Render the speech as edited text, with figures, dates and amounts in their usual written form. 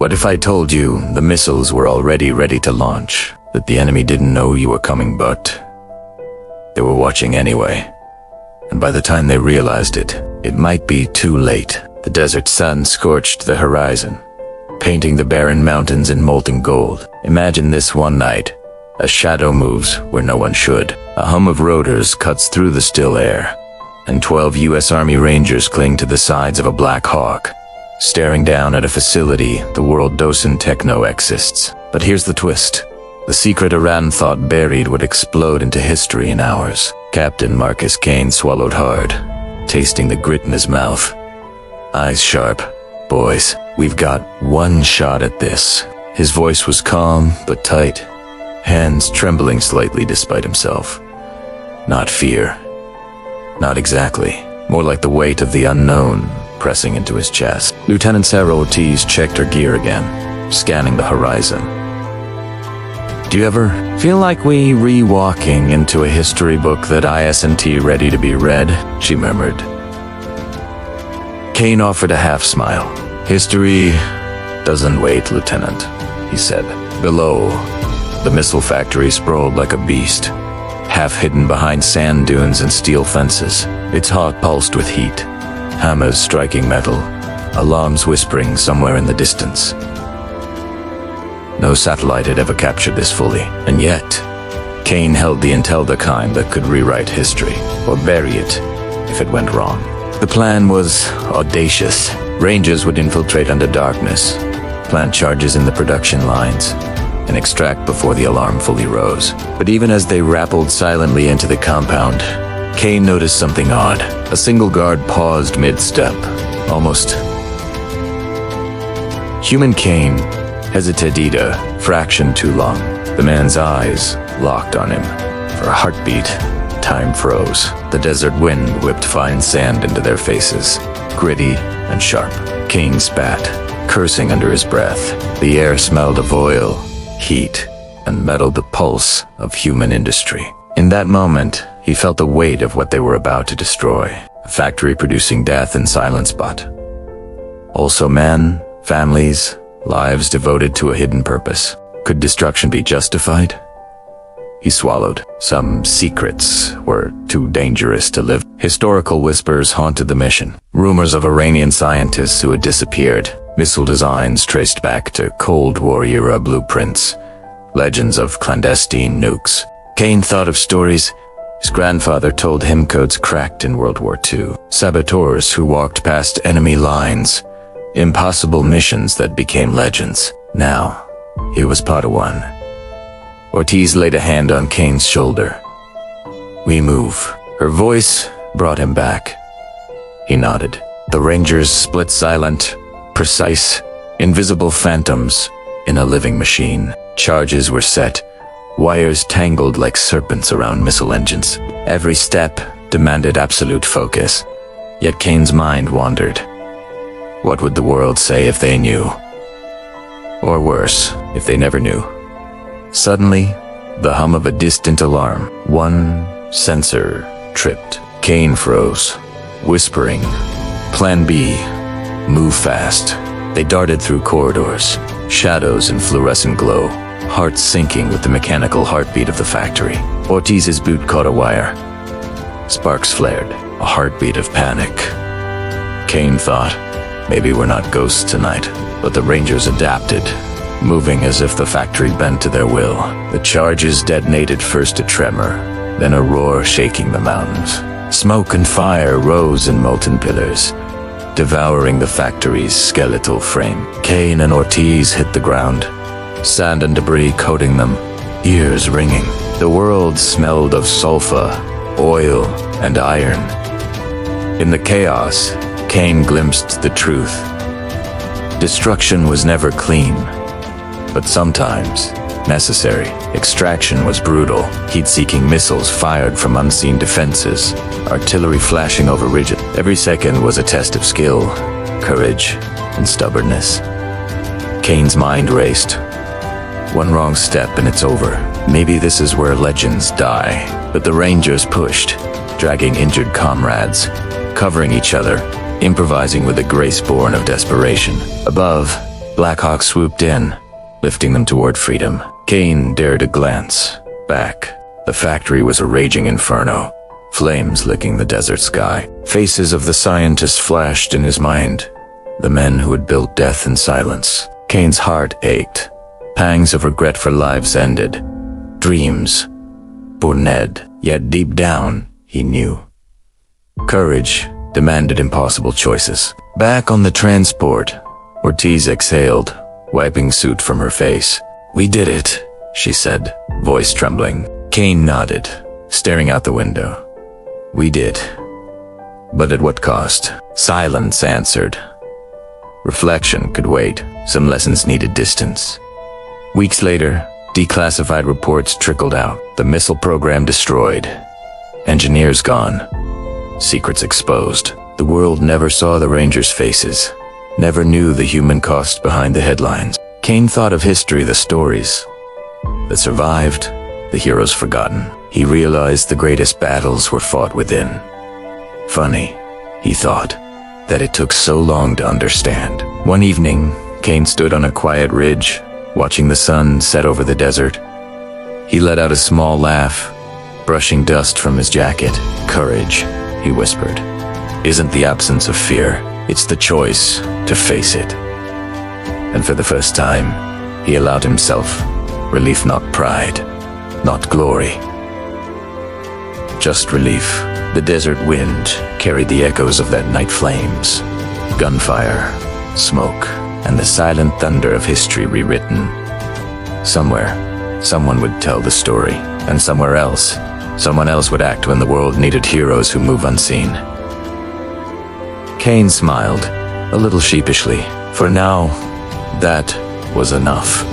What if I told you the missiles were already ready to launch, that the enemy didn't know you were coming, but they were watching anyway? And by the time they realized it, it might be too late. The desert sun scorched the horizon, painting the barren mountains in molten gold. Imagine this one night. A shadow moves where no one should. A hum of rotors cuts through the still air, and 12 U.S. Army Rangers cling to the sides of a Black Hawk, staring down at a facility the world docent techno exists. But here's the twist. The secret Iran thought buried would explode into history in hours. Captain Marcus Kane swallowed hard, tasting the grit in his mouth. Eyes sharp. Boys, we've got one shot at this. His voice was calm but tight, hands trembling slightly despite himself. Not fear. Not exactly. More like the weight of the unknown pressing into his chest. Lieutenant Sarah Ortiz checked her gear again, scanning the horizon. Do you ever feel like we re-walking into a history book that IS&T ready to be read? She murmured. Kane offered a half-smile. History doesn't wait, Lieutenant, he said. Below, the missile factory sprawled like a beast, half hidden behind sand dunes and steel fences. Its heart pulsed with heat, hammers striking metal, alarms whispering somewhere in the distance. No satellite had ever captured this fully, and yet, Kane held the intel the kind that could rewrite history, or bury it if it went wrong. The plan was audacious. Rangers would infiltrate under darkness, plant charges in the production lines, and extract before the alarm fully rose. But even as they rappelled silently into the compound, Kane noticed something odd. A single guard paused mid-step, almost. Human Kane hesitated a fraction too long. The man's eyes locked on him. For a heartbeat, time froze. The desert wind whipped fine sand into their faces, gritty and sharp. Kane spat, cursing under his breath. The air smelled of oil, heat, and metalled the pulse of human industry. In that moment, he felt the weight of what they were about to destroy. A factory producing death in silent spot. Also men, families, lives devoted to a hidden purpose. Could destruction be justified? He swallowed. Some secrets were too dangerous to live. Historical whispers haunted the mission. Rumors of Iranian scientists who had disappeared. Missile designs traced back to Cold War era blueprints. Legends of clandestine nukes. Kane thought of stories his grandfather told him codes cracked in World War II. Saboteurs who walked past enemy lines. Impossible missions that became legends. Now, he was part of one. Ortiz laid a hand on Kane's shoulder. We move. Her voice brought him back. He nodded. The Rangers split silent, precise, invisible phantoms in a living machine. Charges were set, wires tangled like serpents around missile engines. Every step demanded absolute focus. Yet Kane's mind wandered. What would the world say if they knew? Or worse, if they never knew? Suddenly, the hum of a distant alarm. One sensor tripped. Kane froze, whispering, Plan B, move fast. They darted through corridors, shadows and fluorescent glow, hearts sinking with the mechanical heartbeat of the factory. Ortiz's boot caught a wire. Sparks flared, a heartbeat of panic. Kane thought, maybe we're not ghosts tonight, but the Rangers adapted, moving as if the factory bent to their will. The charges detonated, first a tremor, then a roar shaking the mountains. Smoke and fire rose in molten pillars, devouring the factory's skeletal frame. Kane and Ortiz hit the ground, sand and debris coating them, ears ringing. The world smelled of sulfur, oil, and iron. In the chaos, Kane glimpsed the truth. Destruction was never clean, but sometimes necessary. Extraction was brutal, heat-seeking missiles fired from unseen defenses, artillery flashing over ridges. Every second was a test of skill, courage, and stubbornness. Kane's mind raced. One wrong step and it's over. Maybe this is where legends die. But the Rangers pushed, dragging injured comrades, covering each other, improvising with a grace born of desperation. Above, Black Hawk swooped in, lifting them toward freedom. Kane dared a glance back. The factory was a raging inferno, flames licking the desert sky. Faces of the scientists flashed in his mind, the men who had built death in silence. Kane's heart ached. Pangs of regret for lives ended. Dreams burned, yet deep down, he knew. Courage demanded impossible choices. Back on the transport, Ortiz exhaled, wiping soot from her face. "We did it," she said, voice trembling. Kane nodded, staring out the window. "We did. But at what cost?" Silence answered. Reflection could wait. Some lessons needed distance. Weeks later, declassified reports trickled out. The missile program destroyed. Engineers gone. Secrets exposed. The world never saw the Rangers' faces, never knew the human cost behind the headlines. Kane thought of history, the stories that survived, the heroes forgotten. He realized the greatest battles were fought within. Funny, he thought, that it took so long to understand. One evening, Kane stood on a quiet ridge, watching the sun set over the desert. He let out a small laugh, brushing dust from his jacket. "Courage," he whispered, "isn't the absence of fear. It's the choice to face it." And for the first time, he allowed himself relief, not pride, not glory. Just relief. The desert wind carried the echoes of that night, flames, gunfire, smoke, and the silent thunder of history rewritten. Somewhere, someone would tell the story, and somewhere else, someone else would act when the world needed heroes who move unseen. Kane smiled, a little sheepishly. For now, that was enough.